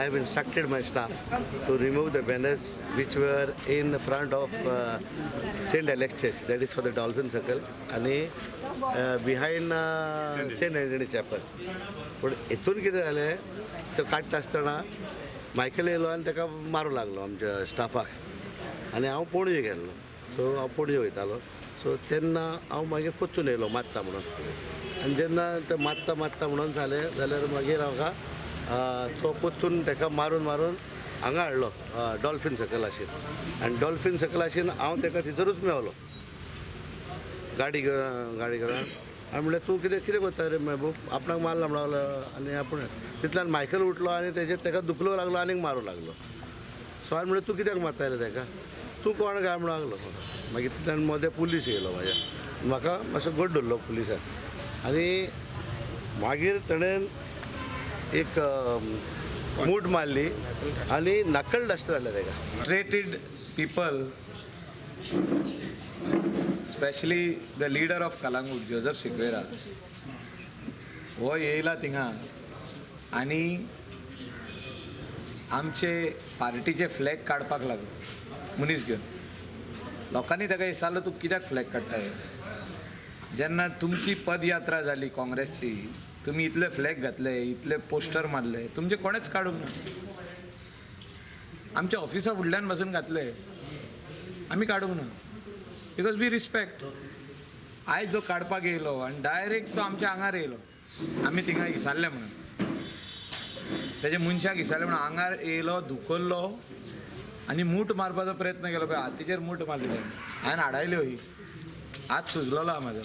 I have instructed my staff to remove the banners which were in front of St. Alex Church, that is for the Dolphin Circle, and behind St. Anthony Chapel. पण इथून कितें जालें तो काडटा आसतना Michael येयलो आनी ताका मारूं लागलो आमच्या स्टाफाक आनी हांव पणजे गेल्लो. सो हांव पणजे वयतालो. सो तेन्ना हांव मागीर परतून येयलो मारता म्हणून. आनी जेन्ना ते मारता म्हणून जालें जाल्यार मागीर म्हाका तो परतून ताका मारून हांगा हाडलो डॉल्फिन सर्कल आशिल्लो. आनी डॉल्फिन सर्कल आशिल्लो हांव ताका थंयसरूच मेवलो गाडी घेवन हांवें म्हणलें तूं कितें करता रे महबूब, आपणाक मारला म्हणून आनी आपूण तितल्यान मायकल उठलो आनी ताका दुखलो लागलो आनीक मारूं लागलो. सो हांवें म्हणलें तूं कित्याक मारता रे ताका, तूं कोण काय म्हणून लागलो. मागीर तितल्यान मदें पुलीस येयलो म्हाका मातसो गड्ड धरलो पुलिसान आनी मागीर ताणें एक मूठ मारली आनी नकल डस्टर जालें ताका. Treated people, especially the leader of Kalangut, Joseph Sequeira, हो येयला थिंगा आनी आमचे पार्टीचे फ्लॅग काडपाक लागलो मनीस घेवन. लोकांनी ताका विचारलो तूं कित्याक फ्लॅग काडटाय. जेन्ना तुमची पदयात्रा जाली काँग्रेसची, तुम्ही इतले फ्लॅग घातले, इतले पोस्टर मारले, तुमचे कोणेच काडूंक ना. आमच्या ऑफिसा फुडल्यान बसून घातले, आमी काडूंक ना बिकॉज वी रिस्पेक्ट. आयज जो काडपाक येयलो आनी डायरेक्ट तो आमच्या आंगार येयलो, आमी थिंगा विचारलें म्हणून, तेजे मनशाक विचारलें म्हणून आंगार येयलो, धुकल्लो आनी मूठ मारपाचो प्रयत्न केलो. पळय हातीचेर मूठ मारली हांवें हाडायल्यो ही हात सुजलेलो आहा म्हाजो.